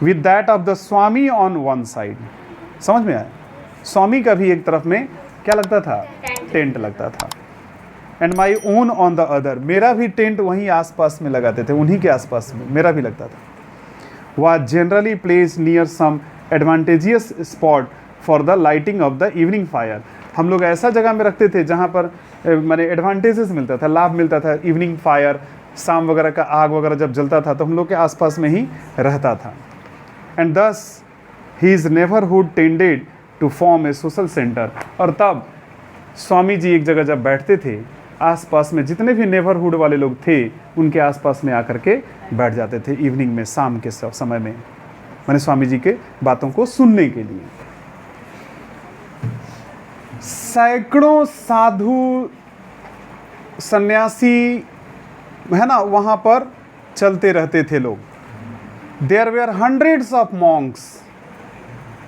With that of the Swami on one side. समझ में आया? स्वामी का भी एक तरफ में क्या लगता था? टेंट लगता था। And my own on the other, मेरा भी टेंट वहीं आसपास में लगाते थे, उन्हीं के आसपास में मेरा भी लगता था। Was generally place near some advantageous spot for the lighting of the evening fire. हम लोग ऐसा जगह में रखते थे जहाँ पर माने एडवांटेजेस मिलता था, लाभ मिलता था। इवनिंग फायर, शाम वगैरह का आग वगैरह जब जलता था तो हम लोग के आसपास में ही रहता था। And thus his neighbourhood tended to form a social centre. और तब स्वामी जी एक जगह जब बैठते थे, आसपास में जितने भी नेबरहुड वाले लोग थे उनके आसपास में आकर के बैठ जाते थे इवनिंग में, शाम के समय में, मैंने स्वामी जी के बातों को सुनने के लिए। सैकड़ों साधु सन्यासी है ना वहाँ पर चलते रहते थे लोग। There were hundreds of monks,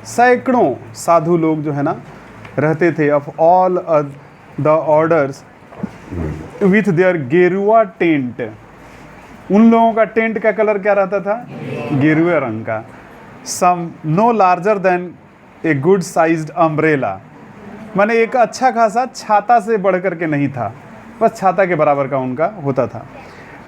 सैकड़ों साधु लोग जो है ना रहते थे, of all the orders with their गेरुआ टेंट। उन लोगों का टेंट का कलर क्या रहता था? गेरुए रंग का। Some no larger than a good sized umbrella, माने एक अच्छा खासा छाता से बढ़ करके नहीं था, बस छाता के बराबर का उनका होता था।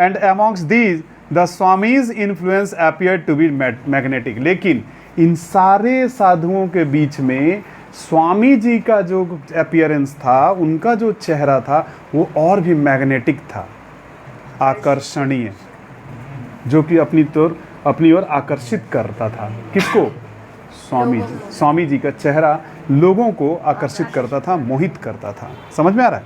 And amongst these the Swami's influence appear to be magnetic. लेकिन इन सारे साधुओं के बीच में स्वामी जी का जो अपीयरेंस था, उनका जो चेहरा था, वो और भी मैग्नेटिक था, आकर्षणीय, जो कि अपनी ओर आकर्षित करता था। किसको? स्वामी जी। स्वामी जी का चेहरा लोगों को आकर्षित करता था, मोहित करता था। समझ में आ रहा है?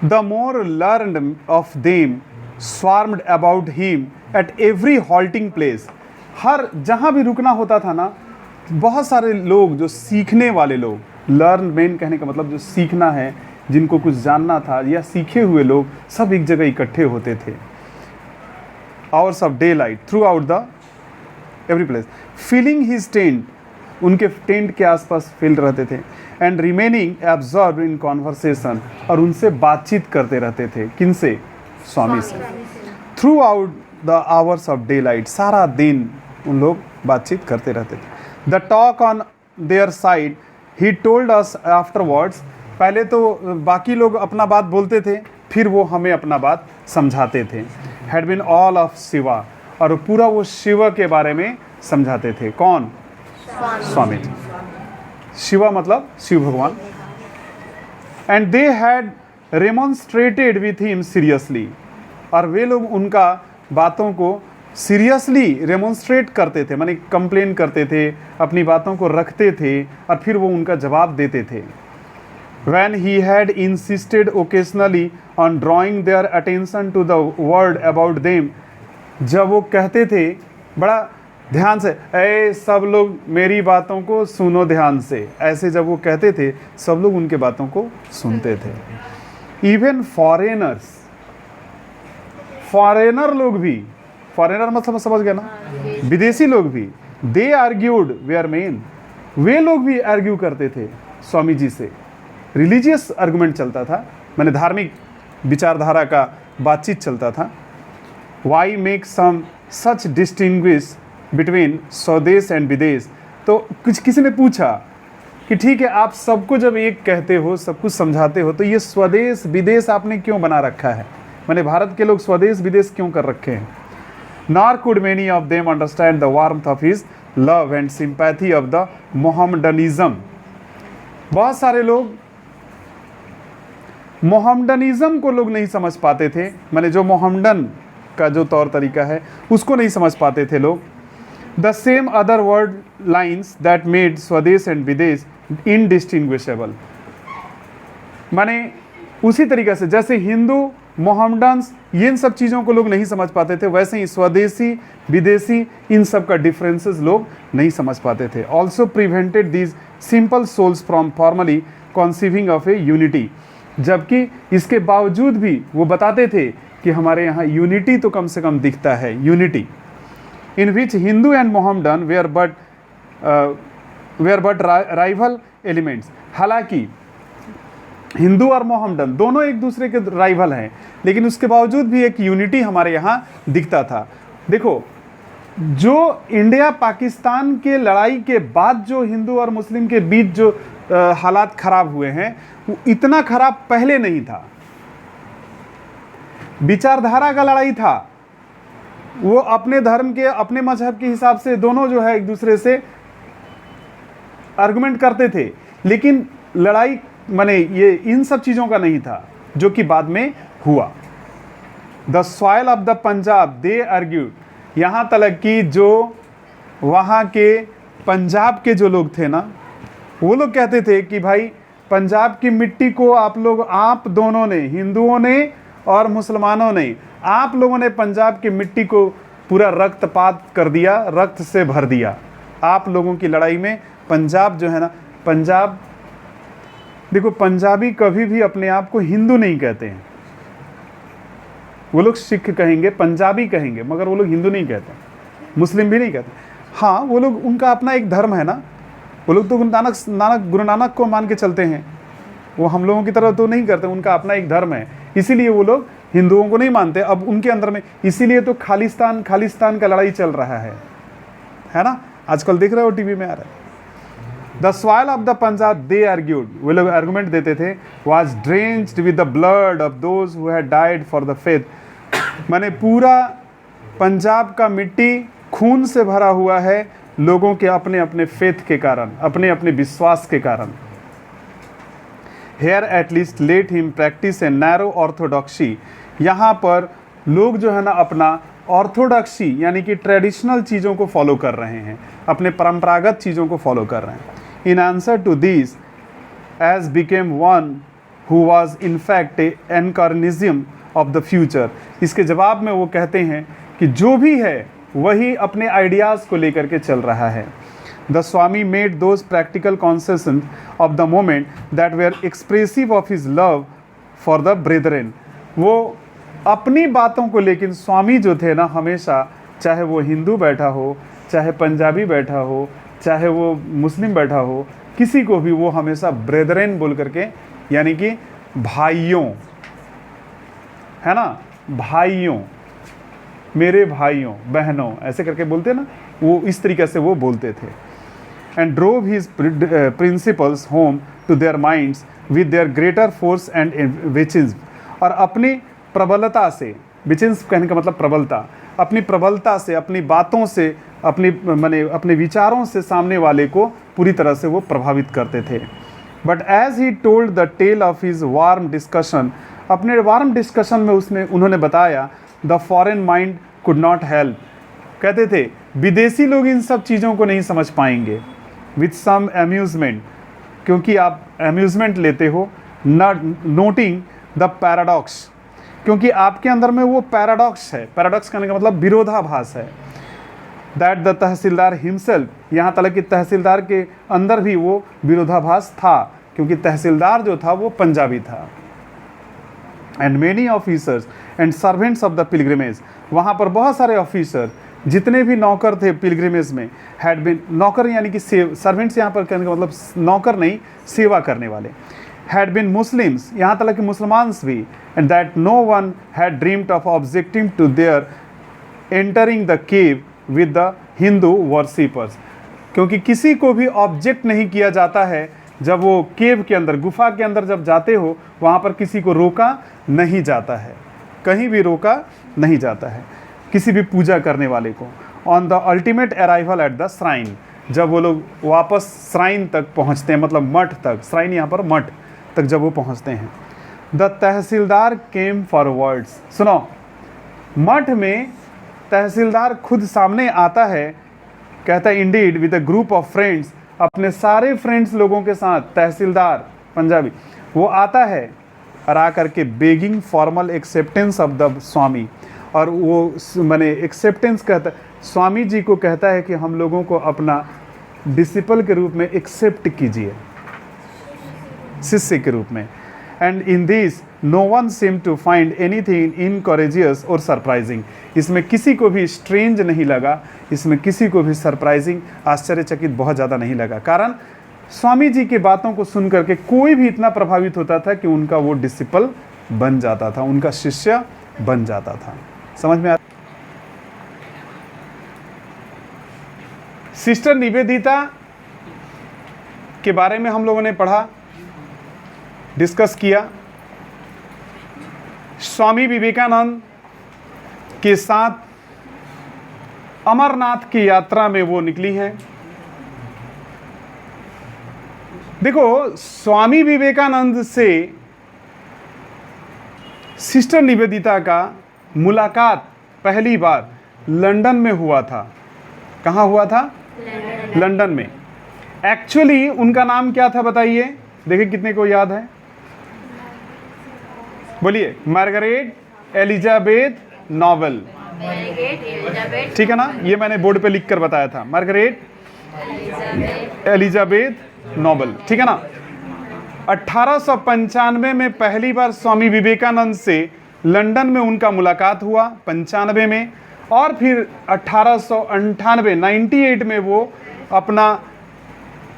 The more learned of them swarmed about him at every halting place. हर जहाँ भी रुकना होता था ना, बहुत सारे लोग जो सीखने वाले लोग, लर्न मेन कहने का मतलब जो सीखना है, जिनको कुछ जानना था, या सीखे हुए लोग सब एक जगह इकट्ठे होते थे। Hours of day light through out the every place, feeling his tent, उनके टेंट के आसपास फील रहते थे। And remaining absorb in conversation, और उनसे बातचीत करते रहते थे। किनसे? स्वामी से। Through out the hours of day light, सारा दिन उन लोग बातचीत करते रहते थे। The talk on their side he told us afterwards, पहले तो बाकी लोग अपना बात बोलते थे, फिर वो हमें अपना बात समझाते थे। Had been all of Shiva, और पूरा वो शिव के बारे में समझाते थे। कौन? स्वामी जी। शिवा मतलब शिव भगवान। And they had remonstrated with him seriously, और वे लोग उनका बातों को सीरियसली रेमोन्स्ट्रेट करते थे, माने कंप्लेन करते थे, अपनी बातों को रखते थे, और फिर वो उनका जवाब देते थे। When he had insisted occasionally on drawing their attention to the word about them, जब वो कहते थे बड़ा ध्यान से, ऐ सब लोग मेरी बातों को सुनो ध्यान से, ऐसे जब वो कहते थे सब लोग उनके बातों को सुनते थे। इवन फॉरेनर्स, फॉरेनर लोग भी, फॉरेनर मतलब समझ गया ना, विदेशी लोग भी, दे आर्ग्यूड वेयर मेन, वे लोग भी आर्ग्यू करते थे स्वामी जी से। रिलीजियस आर्गुमेंट चलता था, मैंने धार्मिक विचारधारा का बातचीत चलता था। वाई मेक सम सच डिस्टिंग्विश बिटवीन स्वदेश एंड विदेश, तो कुछ किसी ने पूछा कि ठीक है, आप सबको जब एक कहते हो, सब कुछ समझाते हो, तो ये स्वदेश विदेश आपने क्यों बना रखा है? मैंने भारत के लोग स्वदेश विदेश क्यों कर रखे हैं? Nor could many of them understand the warmth of his love and sympathy of the Mohammedanism. बहुत सारे लोग मोहम्मडनिज्म को लोग नहीं समझ पाते थे, मैंने जो मोहम्मडन का जो तौर तरीका है उसको नहीं समझ पाते थे लोग। The same other word lines that made स्वदेश एंड विदेश इनडिस्टिंग्विशेबल, माने उसी तरीके से जैसे हिंदू मोहम्मडन्स इन सब चीज़ों को लोग नहीं समझ पाते थे, वैसे ही स्वदेशी विदेशी इन सब का डिफरेंसेस लोग नहीं समझ पाते थे। Also prevented these simple souls from formally conceiving of a unity, जबकि इसके बावजूद भी वो बताते थे कि हमारे यहाँ यूनिटी तो कम से कम दिखता है, unity in which Hindu and Mohammedan were but rival elements. हालांकि हिंदू और मोहम्मडन दोनों एक दूसरे के राइवल हैं, लेकिन उसके बावजूद भी एक यूनिटी हमारे यहाँ दिखता था। देखो, जो इंडिया पाकिस्तान के लड़ाई के बाद जो हिंदू और मुस्लिम के बीच जो हालात खराब हुए हैं, वो इतना खराब पहले नहीं था। विचारधारा का लड़ाई था, वो अपने धर्म के, अपने मजहब के हिसाब से दोनों जो है एक दूसरे से आर्गुमेंट करते थे, लेकिन लड़ाई माने ये इन सब चीज़ों का नहीं था जो कि बाद में हुआ। The soil of the Punjab they argued, यहाँ तक कि जो वहाँ के पंजाब के जो लोग थे ना, वो लोग कहते थे कि भाई पंजाब की मिट्टी को आप दोनों ने, हिंदुओं ने और मुसलमानों ने, आप लोगों ने पंजाब की मिट्टी को पूरा रक्तपात कर दिया, रक्त से भर दिया। आप लोगों की लड़ाई में पंजाब जो है ना, पंजाब, देखो पंजाबी कभी भी अपने आप को हिंदू नहीं कहते हैं। वो लोग सिख कहेंगे, पंजाबी कहेंगे, मगर वो लोग हिंदू नहीं कहते, मुस्लिम भी नहीं कहते। हाँ, वो लोग, उनका अपना एक धर्म है ना, वो लोग तो गुरु नानक को मान के चलते हैं, वो हम लोगों की तरह तो नहीं करते, उनका अपना एक धर्म है, इसीलिए वो लोग हिंदुओं को नहीं मानते। अब उनके अंदर में इसीलिए तो खालिस्तान का लड़ाई चल रहा है ना, आजकल देख रहे हो टीवी में आ रहा है। The soil of the Punjab they argued, वो लोग आर्गुमेंट देते थे, was drenched with the blood of those who had died for the faith. माने पूरा पंजाब का मिट्टी खून से भरा हुआ है लोगों के अपने अपने फेथ के कारण, अपने अपने विश्वास के कारण। Here at least let him practise a narrow orthodoxy, यहाँ पर लोग जो है ना अपना ऑर्थोडॉक्सी यानी कि ट्रेडिशनल चीज़ों को फॉलो कर रहे हैं, अपने परंपरागत चीज़ों को फॉलो कर रहे हैं। In answer to this age became one who was in fact a anachronism of the future, इसके जवाब में वो कहते हैं कि जो भी है वही अपने आइडियाज़ को लेकर के चल रहा है। The Swami made those practical concessions of the moment that were expressive of his love for the brethren. वो अपनी बातों को, लेकिन स्वामी जो थे ना हमेशा, चाहे वो हिंदू बैठा हो, चाहे पंजाबी बैठा हो, चाहे वो मुस्लिम बैठा हो, किसी को भी वो हमेशा ब्रेदरेन बोल करके, यानी कि भाइयों, है ना, भाइयों, मेरे भाइयों बहनों, ऐसे करके बोलते ना, वो इस तरीके से वो बोलते थे। And drove his principles home to their minds with their greater force and visions, और अपनी प्रबलता से, विचिन्स कहने का मतलब प्रबलता, अपनी प्रबलता से, अपनी बातों से, अपने विचारों से सामने वाले को पूरी तरह से वो प्रभावित करते थे। But as he told the tale of his warm discussion, अपने वार्म डिस्कशन में उन्होंने बताया, the foreign mind could not help, कहते थे विदेशी लोग इन सब चीज़ों को नहीं समझ पाएंगे। विथ सम अम्यूज़मेंट, क्योंकि आप अम्यूज़मेंट लेते हो, नोटिंग द पैराडॉक्स, क्योंकि आपके अंदर में वो पैराडॉक्स है। पैराडॉक्स कहने का मतलब विरोधाभास है। दैट द तहसीलदार हिमसेल्फ, यहाँ तक कि तहसीलदार के अंदर भी वो विरोधाभास था, क्योंकि तहसीलदार जो था वो पंजाबी था। And many officers and servants of the pilgrimage, वहाँ पर बहुत सारे ऑफिसर, जितने भी नौकर थे पिलग्रिमेज में, हैड बिन, नौकर यानी कि सर्वेंट्स यहाँ पर कहने का मतलब नौकर नहीं, सेवा करने वाले, had been Muslims, यहाँ तक कि मुसलमान्स भी, and that no one had dreamed of objecting to their entering the cave with the Hindu worshippers, क्योंकि किसी को भी ऑब्जेक्ट नहीं किया जाता है जब वो केव के अंदर, गुफा के अंदर जब जाते हो, वहाँ पर किसी को रोका नहीं जाता है, कहीं भी रोका नहीं जाता है किसी भी पूजा करने वाले को। On the ultimate arrival at the shrine, जब वो लोग वापस श्राइन तक पहुँचते हैं, मतलब मठ तक, श्राइन यहाँ पर मठ तक जब वो पहुंचते हैं। द तहसीलदार केम फॉरवर्ड्स, सुनो, मठ में तहसीलदार खुद सामने आता है, कहता है Indeed with a group of friends, अपने सारे फ्रेंड्स लोगों के साथ, तहसीलदार पंजाबी वो आता है और आकर के begging formal acceptance of the Swami, और वो माने एक्सेप्टेंस कहता है, स्वामी जी को कहता है कि हम लोगों को अपना डिसिपल के रूप में एक्सेप्ट कीजिए, शिष्य के रूप में। And in this no one seem to find anything incongruous और सरप्राइजिंग, इसमें किसी को भी स्ट्रेंज नहीं लगा, इसमें किसी को भी सरप्राइजिंग, आश्चर्यचकित बहुत ज़्यादा नहीं लगा। कारण स्वामी जी की बातों को सुन करके कोई भी इतना प्रभावित होता था कि उनका वो डिसिपल बन जाता था, उनका शिष्य बन जाता था। समझ में आ सिस्टर निवेदिता के बारे में हम लोगों ने पढ़ा, डिस्कस किया। स्वामी विवेकानंद के साथ अमरनाथ की यात्रा में वो निकली हैं। देखो, स्वामी विवेकानंद से सिस्टर निवेदिता का मुलाकात पहली बार लंदन में हुआ था। कहाँ हुआ था? लंदन में। एक्चुअली उनका नाम क्या था बताइए, देखिए कितने को याद है, बोलिए। मार्गरेट एलिजाबेथ नोबल, ठीक है ना? ये मैंने बोर्ड पे लिख कर बताया था, मार्गरेट एलिजाबेथ नोबल, ठीक है ना? 1895 में पहली बार स्वामी विवेकानंद से लंदन में उनका मुलाकात हुआ, 95 में, और फिर 1898 98 में वो अपना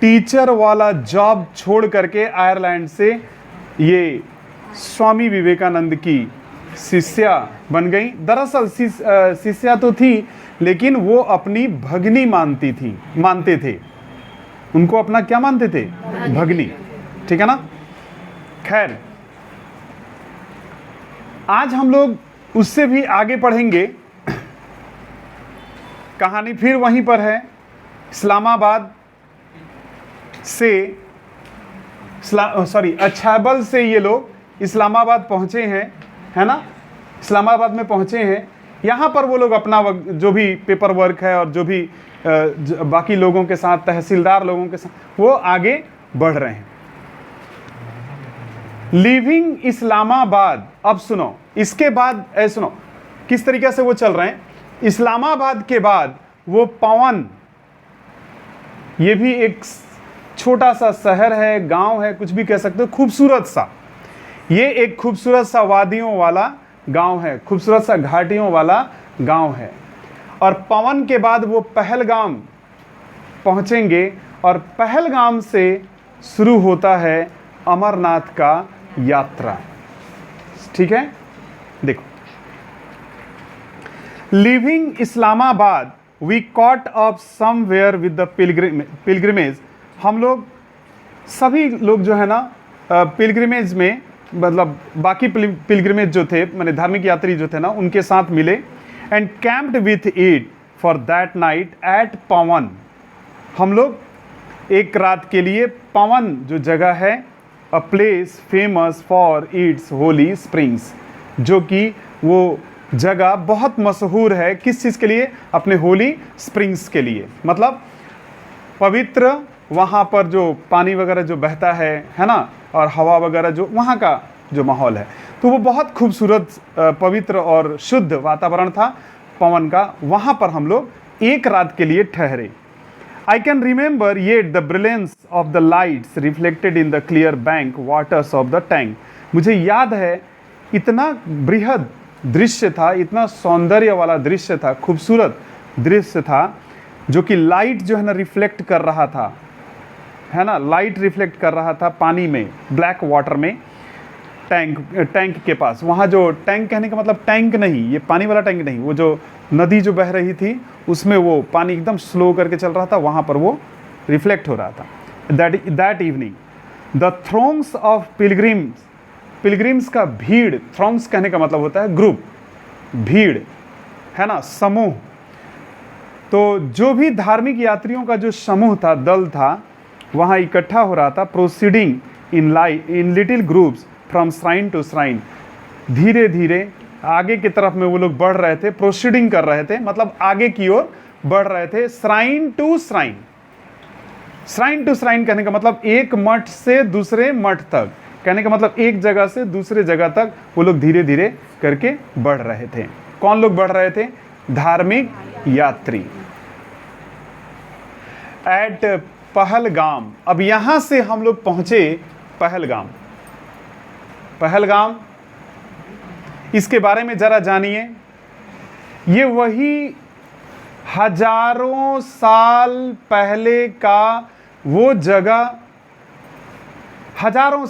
टीचर वाला जॉब छोड़ करके आयरलैंड से ये स्वामी विवेकानंद की शिष्या बन गई। दरअसल शिष्या तो थी, लेकिन वो अपनी भगनी मानते थे। उनको अपना क्या मानते थे? भगनी, ठीक है ना? खैर, आज हम लोग उससे भी आगे पढ़ेंगे। कहानी फिर वहीं पर है। इस्लामाबाद से अछाबल से ये लोग इस्लामाबाद पहुंचे हैं, है ना? इस्लामाबाद में पहुंचे हैं। यहाँ पर वो लोग अपना जो भी पेपर वर्क है और जो भी बाकी लोगों के साथ, तहसीलदार लोगों के साथ, वो आगे बढ़ रहे हैं। लिविंग इस्लामाबाद। अब सुनो, इसके बाद सुनो किस तरीके से वो चल रहे हैं। इस्लामाबाद के बाद वो पवन, ये भी एक छोटा सा शहर है, गांव है, कुछ भी कह सकते हो, खूबसूरत सा। ये एक खूबसूरत सा वादियों वाला गांव है, खूबसूरत सा घाटियों वाला गांव है। और पवन के बाद वो पहलगाम पहुंचेंगे, और पहलगाम से शुरू होता है अमरनाथ का यात्रा, ठीक है? देखो, living Islamabad we caught up somewhere with the pilgrimage. हम लोग सभी लोग जो है ना पिलग्रिमेज में, मतलब बाकी पिलग्रिमेज जो थे, माने धार्मिक यात्री जो थे ना, उनके साथ मिले। And camped with it for that night at Pawan. हम लोग एक रात के लिए पवन जो जगह है, a place famous for its Holi springs, जो कि वो जगह बहुत मशहूर है किस चीज़ के लिए? अपने होली स्प्रिंग्स के लिए, मतलब पवित्र, वहाँ पर जो पानी वगैरह जो बहता है ना, और हवा वगैरह जो वहाँ का जो माहौल है, तो वो बहुत खूबसूरत, पवित्र और शुद्ध वातावरण था पवन का। वहाँ पर हम लोग एक रात के लिए ठहरे। I can remember yet the brilliance of the lights reflected in the clear bank waters of the tank. मुझे याद है, इतना बृहद दृश्य था, इतना सौंदर्य वाला दृश्य था, खूबसूरत दृश्य था, जो कि लाइट जो है ना रिफ्लेक्ट कर रहा था, है ना? लाइट रिफ्लेक्ट कर रहा था पानी में, ब्लैक वाटर में, टैंक के पास। वहाँ जो टैंक, कहने का मतलब टैंक नहीं, ये पानी वाला टैंक नहीं, वो जो नदी जो बह रही थी उसमें वो पानी एकदम स्लो करके चल रहा था, वहाँ पर वो रिफ्लेक्ट हो रहा था। That evening the throngs of pilgrims का भीड़, थ्रोंग्स कहने का मतलब होता है ग्रुप, भीड़, है ना, समूह। तो जो भी धार्मिक यात्रियों का जो समूह था, दल था, वहाँ इकट्ठा हो रहा था। Proceeding in little groups from shrine to shrine. धीरे धीरे आगे की तरफ में वो लोग बढ़ रहे थे, प्रोसीडिंग कर रहे थे, मतलब आगे की ओर बढ़ रहे थे। Shrine to shrine, shrine to shrine कहने का मतलब एक मठ से दूसरे मठ तक, कहने का मतलब एक जगह से दूसरे जगह तक वो लोग धीरे धीरे करके बढ़ रहे थे। कौन लोग बढ़ रहे थे? धार्मिक यात्री। एट पहलगाम। अब यहां से हम लोग पहुंचे पहलगाम। पहलगाम, इसके बारे में जरा जानिए। ये वही हजारों साल पहले का वो जगह, हजारों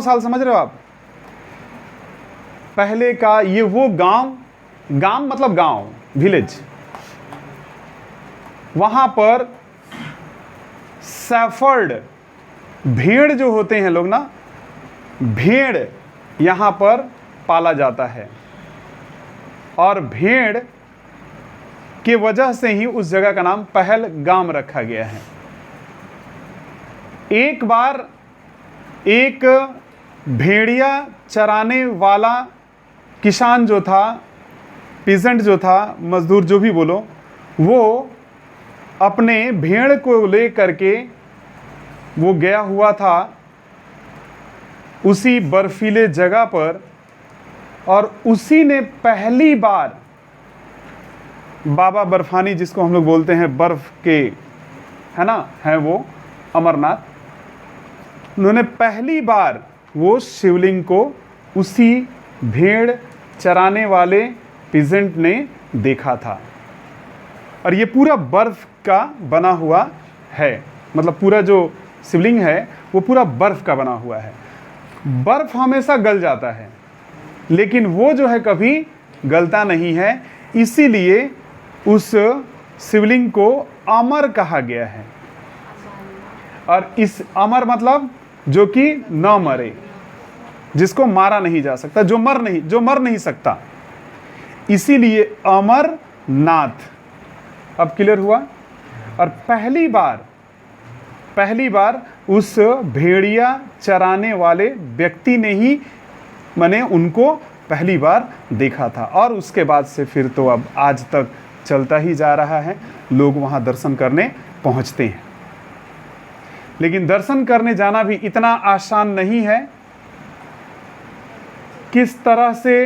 साल समझ रहे हो आप? पहले का ये वो गांव, गांव मतलब गांव, विलेज, वहां पर सैफर्ड भेड़ जो होते हैं लोग ना, भेड़ यहां पर पाला जाता है और भेड़ के वजह से ही उस जगह का नाम पहलगाम रखा गया है। एक बार एक भेड़िया चराने वाला किसान जो था, पीजेंट जो था, मजदूर जो भी बोलो, वो अपने भेड़ को लेकर के वो गया हुआ था उसी बर्फीले जगह पर, और उसी ने पहली बार बाबा बर्फानी, जिसको हम लोग बोलते हैं बर्फ के, है ना, है वो अमरनाथ, उन्होंने पहली बार वो शिवलिंग को उसी भेड़ चराने वाले पीजेंट ने देखा था। और ये पूरा बर्फ का बना हुआ है, मतलब पूरा जो शिवलिंग है वो पूरा बर्फ का बना हुआ है। बर्फ हमेशा गल जाता है, लेकिन वो जो है कभी गलता नहीं है, इसीलिए उस शिवलिंग को अमर कहा गया है। और इस अमर मतलब जो कि न मरे, जिसको मारा नहीं जा सकता, जो मर नहीं सकता, इसीलिए अमरनाथ। अब क्लियर हुआ। और पहली बार उस भेड़िया चराने वाले व्यक्ति ने ही मैंने उनको पहली बार देखा था, और उसके बाद से फिर तो अब आज तक चलता ही जा रहा है, लोग वहाँ दर्शन करने पहुँचते हैं। लेकिन दर्शन करने जाना भी इतना आसान नहीं है। किस तरह से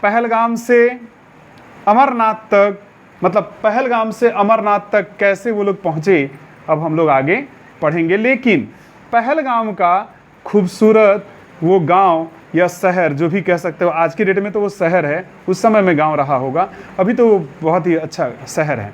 पहलगाम से अमरनाथ तक, मतलब पहलगाम से अमरनाथ तक कैसे वो लोग पहुँचे, अब हम लोग आगे पढ़ेंगे। लेकिन पहलगाम का खूबसूरत वो गांव या शहर, जो भी कह सकते हो, आज की डेट में तो वो शहर है, उस समय में गांव रहा होगा, अभी तो वो बहुत ही अच्छा शहर है।